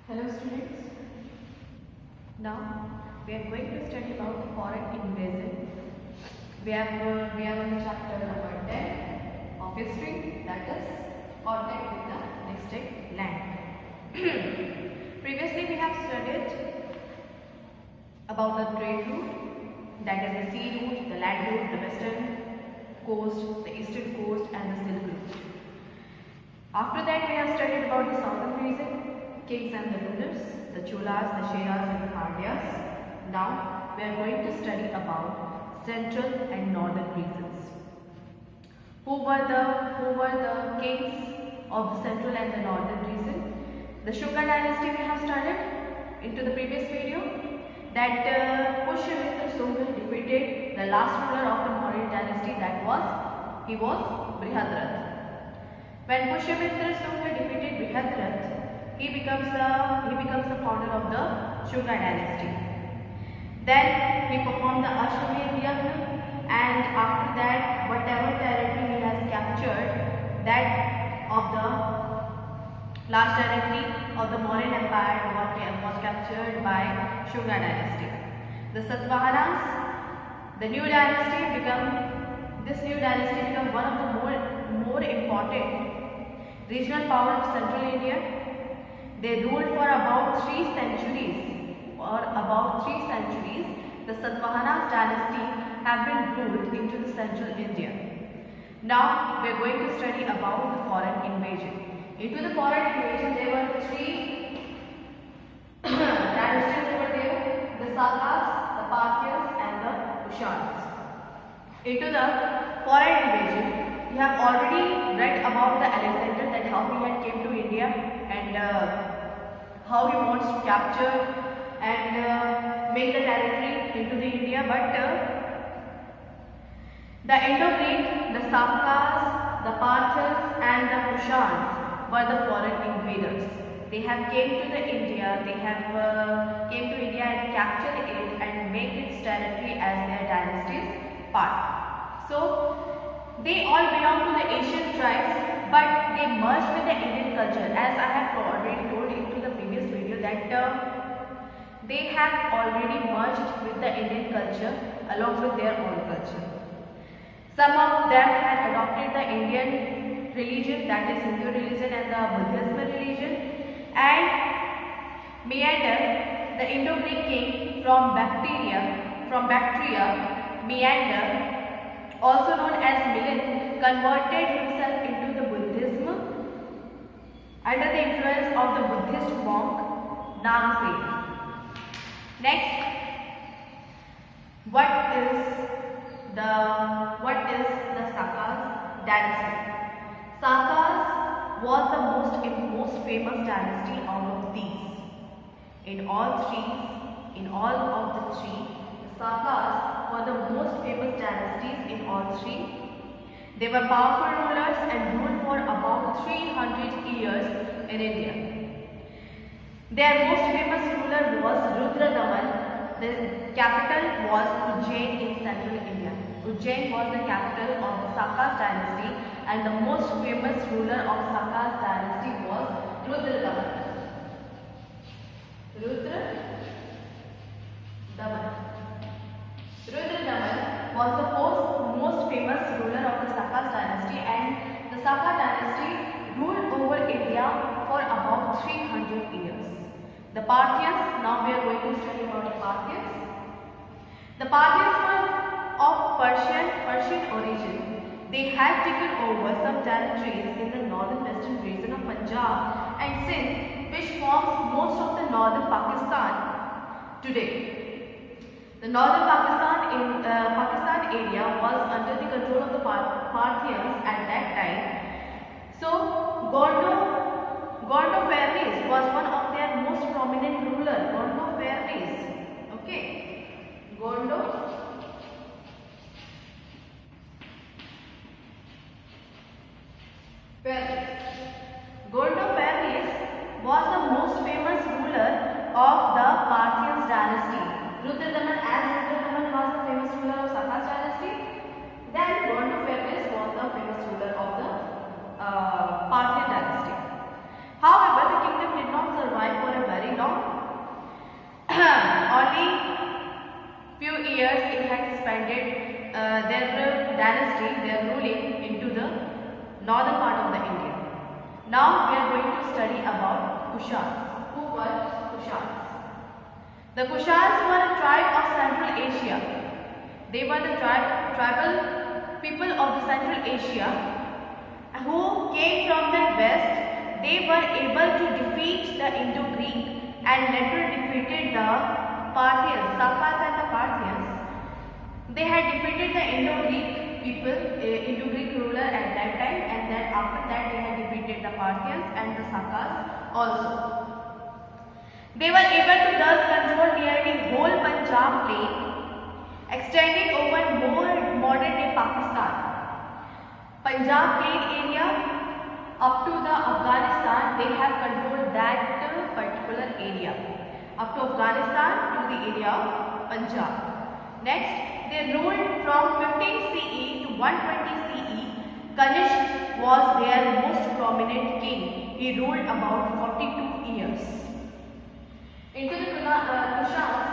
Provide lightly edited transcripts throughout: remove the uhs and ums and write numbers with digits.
Hello students. Now we are going to study about the foreign invasion. We are on the chapter number 10 of history, that is contact with the distant land. Previously we have studied about the trade route, that is the sea route, the land route, the western coast, the eastern coast and the Silk Route. After that we have studied about the southern region, kings and the rulers, the Cholas, the Sheras and the Pandyas. Now we are going to study about central and northern regions. Who were the kings of the central and the northern region? The Shunga dynasty we have studied into the previous video. That Pushyamitra Shunga defeated the last ruler of the Maurya dynasty, that was Brihadrath. When Pushyamitra Shunga defeated Brihadrath, he becomes the founder of the Shunga dynasty. Then he performed the Ashwamedh Yagna, and after that whatever territory he has captured, that of the last territory of the Mauryan Empire was captured by Shunga dynasty. The Satavahanas, this new dynasty become one of the more important regional power of Central India. They ruled for about 3 centuries. The Satavahanas dynasty have been ruled into the Central India. Now we are going to study about the foreign invasion. Into the foreign invasion there were 3 dynasties over there: the Sakas, the Parthians and the Kushans. Into the foreign invasion, we have already read about the Alexander, that how he had came to India and how he wants to capture and make the territory into the India. But the Indo-Greek, the Sakas, the Parthians and the Kushans were the foreign invaders. They have came to India and captured it and make its territory as their dynasty's part. So they all belong to the Asian tribes, but they merged with the Indian culture. As I have already told into the previous video, that they have already merged with the Indian culture along with their own culture. Some of them had adopted the Indian religion, that is Hindu religion and the Buddhism religion. And Meander, the Indo-Greek king from Bactria, Meander, also known as Milan, converted himself into the Buddhism under the influence of the Buddhist monk Namsen. Next, what is the Sakas dynasty? Sakas was the most famous dynasty out of these. In all of the three, the Sakas were the most famous dynasties in all 3. They were powerful rulers and ruled for about 300 years in India. Their most famous ruler was Rudradaman. The capital was Ujjain in central India. Ujjain was the capital of the Sakas dynasty, and the most famous ruler of Sakas dynasty was Rudradaman. Rudradaman was the most famous ruler of the Sakas dynasty, and the Saka dynasty ruled over India for about 300 years. The Parthians, now we are going to study about the Parthians. The Parthians were of Persian origin. They had taken over some territories in the northern western region of Punjab and Sindh, which forms most of the northern Pakistan today. The northern Pakistan area was under the control of the Parthians at that time. So Gondophares was one of their most prominent ruler. Gondophares, okay, Gondophares was the most famous ruler of the Parthians dynasty. Rudradaman was the famous ruler of Sakas dynasty. Then Gondophares was the famous ruler of the Parthian dynasty. expanded their dynasty, their ruling into the northern part of the India. Now we are going to study about Kushans. Who were Kushans? The Kushans were a tribe of Central Asia. They were the tribal people of the Central Asia who came from the west. They were able to defeat the Indo-Greek and later defeated the Parthians, Sakas and the Parthians. They had defeated the Indo-Greek people, Indo-Greek ruler at that time, and then after that they had defeated the Parthians and the Sakas also. They were able to thus control nearly whole Punjab plain, extending over more modern day Pakistan. Punjab plain area up to the Afghanistan, they have controlled that particular area. Up to Afghanistan to the area of Punjab. Next, they ruled from 15 CE to 120 CE. Kanishk was their most prominent king. He ruled about 42 years. Into the Kushans,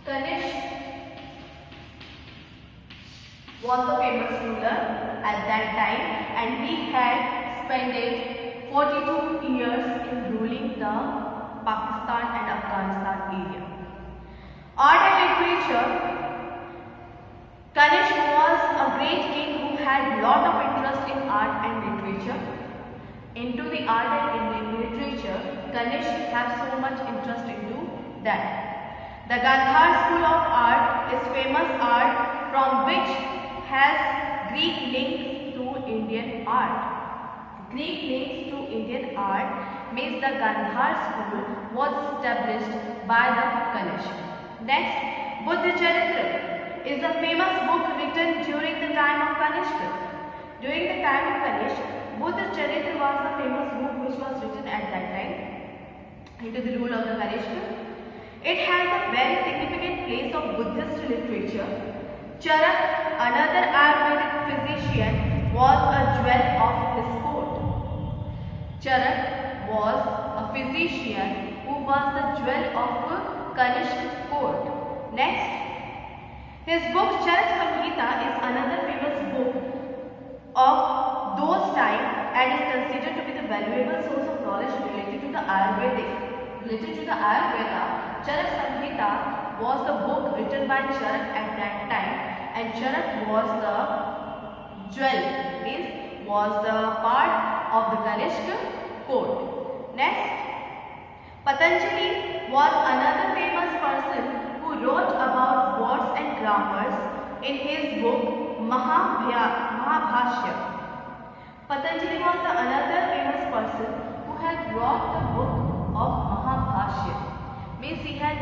Kanishk was a famous ruler at that time, and he had spent 42 years in ruling the Pakistan and Afghanistan area. Art and literature. Kanishk was a great king who had lot of interest in art and literature. Into the art and literature, Kanishk had so much interest into that. The Gandhar school of art is famous art from which has Greek links to Indian art. Greek links to Indian art means the Gandhar school was established by the Kanishk. Next, Buddha Charitra is a famous book written during the time of Kanishk. During the time of Kanishk, Buddha Charitra was the famous book which was written at that time into the rule of the Kanishk. It has a very significant place of Buddhist literature. Charak, another Ayurvedic physician, was a jewel of his court. Charak was a physician who was the jewel of Kanishk court. Next, his book Charak Samhita is another famous book of those times and is considered to be the valuable source of knowledge related to the Ayurveda. Charak Samhita was the book written by Charak at that time, and Charak was the jewel, means was the part of the Kanishk court. Next, Patanjali was another famous person who wrote about words and grammars in his book Mahabhashya. Patanjali was another famous person who had wrote the book of Mahabhashya. Means he had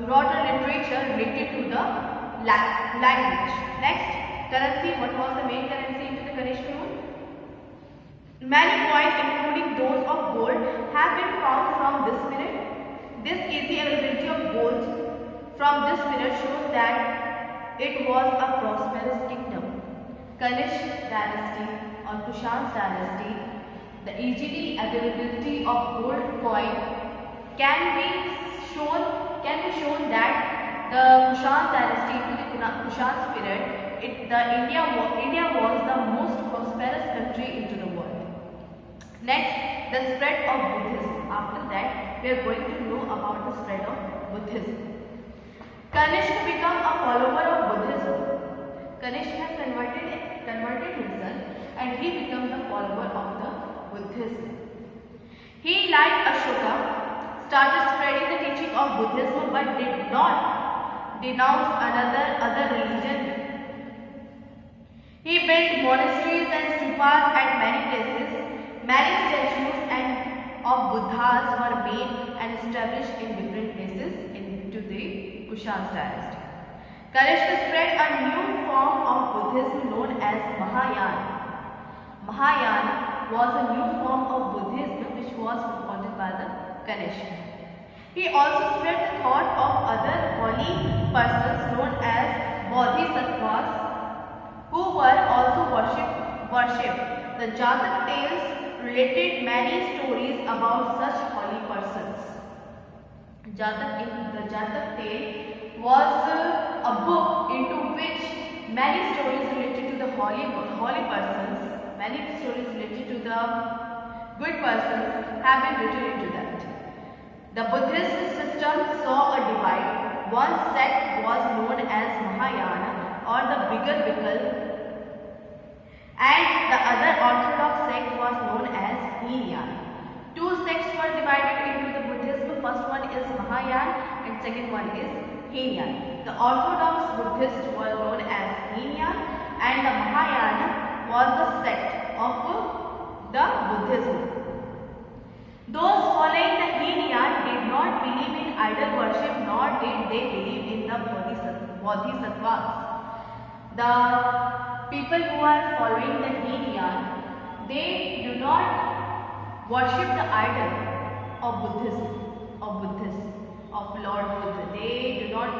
wrote a literature related to the language. Next, currency. What was the main currency into the Kanishk rule? Many coins, including those of gold, have been found from this period. This easy availability of gold from this period shows that it was a prosperous kingdom. Kanishk dynasty or Kushan dynasty, the easily availability of gold coin can be shown that the Kushan dynasty to the Kushan period, India was the most prosperous country into the world. Next, the spread of Buddhism. After that, we are going to know about the spread of Buddhism. Kanishk became a follower of Buddhism. Kanishk had converted himself and he became the follower of the Buddhism. He, like Ashoka, started spreading the teaching of Buddhism but did not denounce other religion. He built monasteries and stupas at many places. Many statues of Buddhas were made and established in different places into the Kushan dynasty. Kanishk spread a new form of Buddhism known as Mahayana. Mahayana was a new form of Buddhism which was promoted by the Kanishk. He also spread the thought of other holy persons known as Bodhisattvas who were also worshipped. The Jatak tales related many stories about such holy persons. The Jatak tale was a book into which many stories related to the holy persons, many stories related to the good persons have been written into that. The Buddhist system saw a divide. One sect was known as Mahayana or the bigger Vikal, and the other orthodox sect was known as Hinayana. Two sects were divided into the Buddhism. First one is Mahayana and second one is Hinayana. The orthodox Buddhists were known as Hinayana and the Mahayana was the sect of the Buddhism. Those following the Hinayana did not believe in idol worship, nor did they believe in the bodhisattvas. The people who are following the Hinayana, they do not worship the idol of Buddhism, of Lord Buddha. They do not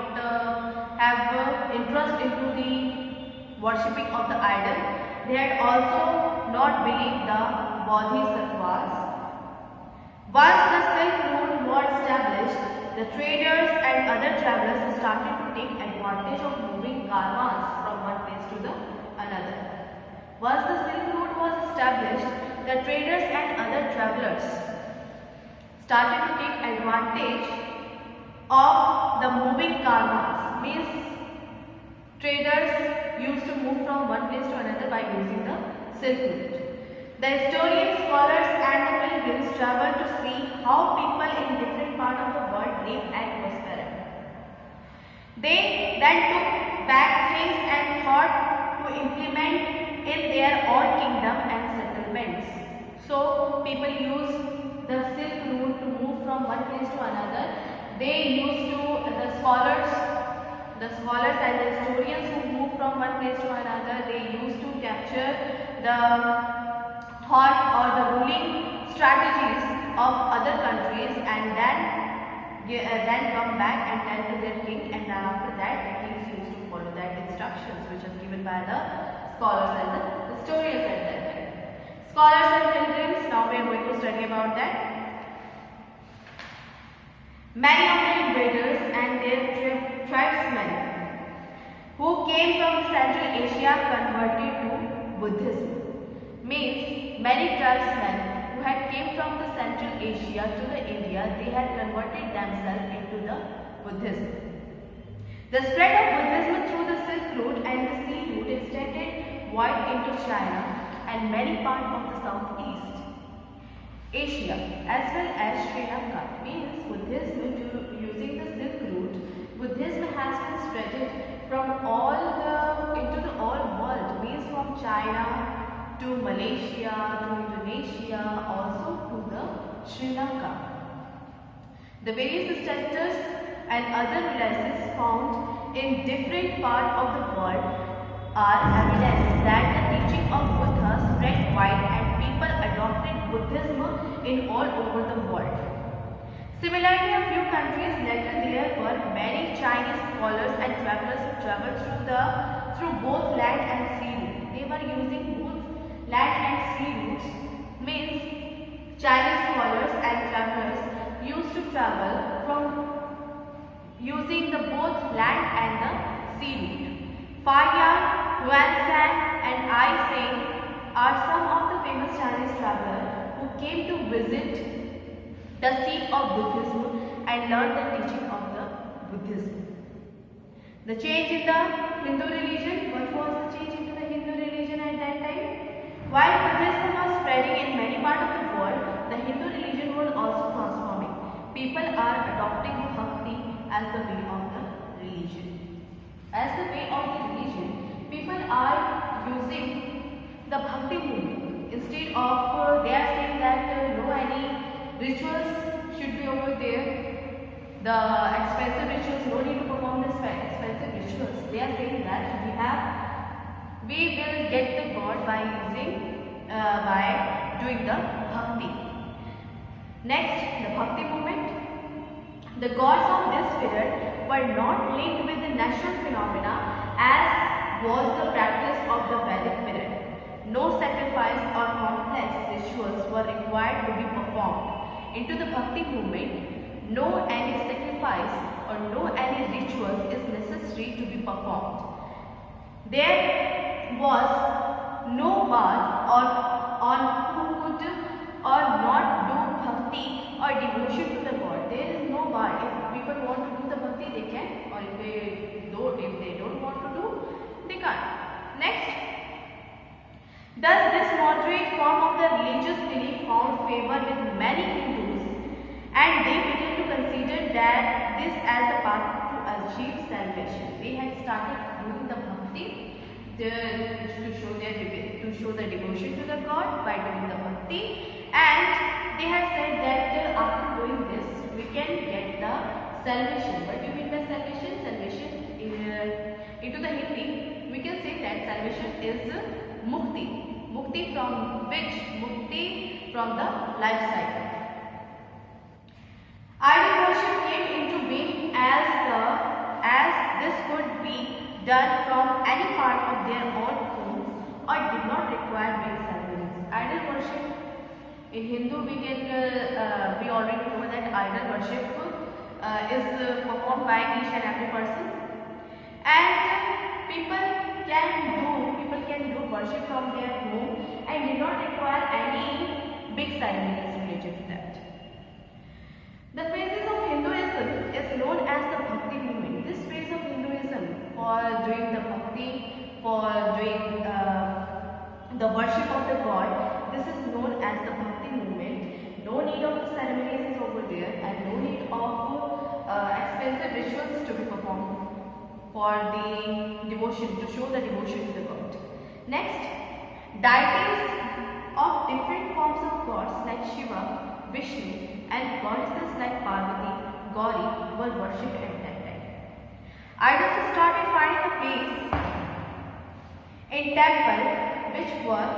have interest into the worshipping of the idol. They had also not believed the bodhisattvas. Once the Silk Road was established, the traders and other travelers started to take advantage of moving caravans from one place to the another. Once the Silk Road was established, the traders and other travelers started to take advantage of the moving caravans. Means traders used to move from one place to another by using the Silk Route. The historians, scholars and the pilgrims traveled to see how people in different parts of the world live and prosper. They then took back things and thought to implement in their own kingdom and settlements. So people use the Silk Route to move from one place to another. They used to, the scholars and the historians who moved from one place to another, they used to capture the thought or the ruling strategies of other countries and then come back and tell to their king, and then after that the kings used to follow that instructions which is given by the scholars and the historians at that time. Scholars and pilgrims, now we are going to study about that. Many of the invaders and their tribesmen who came from Central Asia converted to Buddhism. Means many tribesmen who had came from the Central Asia to the India, they had converted themselves into the Buddhism. The spread of Buddhism through the Silk Road and the Sea Route extended wide into China and many parts of the Southeast Asia as well as Sri Lanka. Means Buddhism, using the Silk Route, Buddhism has been spread from into the all world. Means from China to Malaysia, to Indonesia, also to the Sri Lanka. The various structures and other relics found in different parts of the world are evidence that the teaching of Buddha spread wide and people adopted Buddhism in all over the world. Similarly, a few countries later there were many Chinese scholars and travelers who traveled through both land and sea route. They were using both land and sea routes. Means Chinese scholars and travelers used to travel from using the both land and the sea route. Fahyang, Huanshan and Ai Seng are some of the famous Chinese travelers who came to visit the seat of Buddhism and learn the teaching of the Buddhism. The change in the Hindu religion. What was the change in the Hindu religion at that time? While Buddhism was spreading in many parts of the world, the Hindu religion was also transforming. People are adopting Bhakti as the way of the religion. As the way of the religion, people are using the Bhakti movement. Instead of, they are saying that no any rituals should be over there. The expensive rituals, no need to perform the expensive rituals. They are saying that we will get the God by doing the Bhakti. Next, the Bhakti movement. The gods of this period were not linked with the natural phenomena as was the practice of the Vedic period. No sacrifice or complex rituals were required to be performed. Into the Bhakti movement, no any sacrifice or no any rituals is necessary to be performed. There was no bar on who could or not do bhakti or devotion to the God. There is no bar. If people want to do the bhakti, they can, or if they don't want to do, they can't. Next, does this moderate form of the religious belief found favor with many Hindus, and they began to consider that this as a path to achieve salvation. They had started doing the bhakti to show the devotion to the God by doing the bhakti, and they had said that after doing this we can get the salvation. What do you mean by salvation? Salvation into the Hindi we can say that salvation is mukti. Mukti from which? Mukti from the life cycle. Idol worship came into being as this could be done from any part of their own homes or did not require big ceremonies. Idol worship in Hindu we already know that idol worship is performed by each and every person, and people can do worship from their home and did not require any big ceremonies related to that. The phases of Hinduism is known as the Bhakti movement. This phase of Hinduism for doing the bhakti, for doing the worship of the God, this is known as the Bhakti movement. No need of the ceremonies is over there, and no need of expensive rituals to be performed for the devotion, to show the devotion to the God. Next, deities of different forms of gods like Shiva, Vishnu, and goddesses like Parvati, Gauri were worshipped at that time. Idols started finding a place in temple which were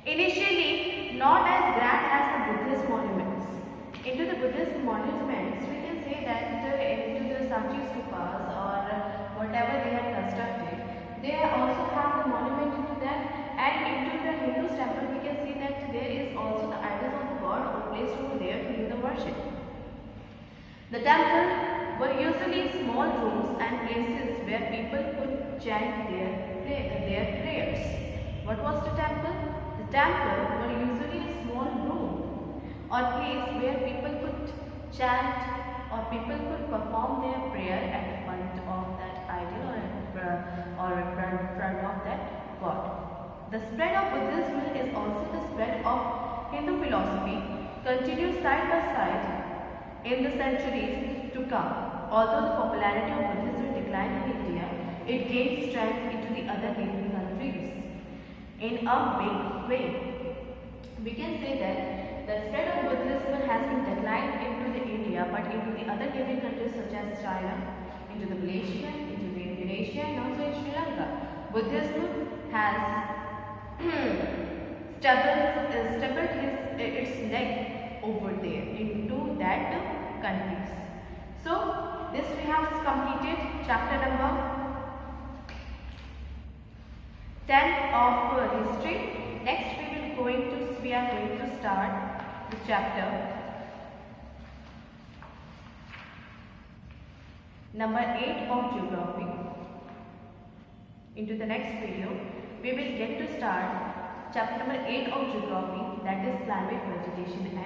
initially not as grand as the Buddhist monuments. Into the Buddhist monuments, we can say that into the Sanchi stupas or whatever they have constructed, they also have the monument into them, and into the Hindu temple we can see that there is also the idols of the God placed over there to do the worship. The temple were usually small rooms and places where people could chant their prayers. What was the temple? The temple were usually a small room or place where people could chant or people could perform their prayer at front of that idol or in front of that God. The spread of Buddhism is also the spread of Hindu philosophy, continues side by side in the centuries to come. Although the popularity of Buddhism declined in India, it gained strength into the other neighboring countries in a big way. We can say that the spread of Buddhism has been declined into the India, but into the other neighboring countries such as China, into the Malaysia, into the Indonesia, and also in Sri Lanka, Buddhism has stabilized its neck over there into that countries. So this we have completed chapter number 10 of history. Next we are going to start the chapter number 8 of geography. Into the next video we will get to start chapter number 8 of geography, that is climate, vegetation and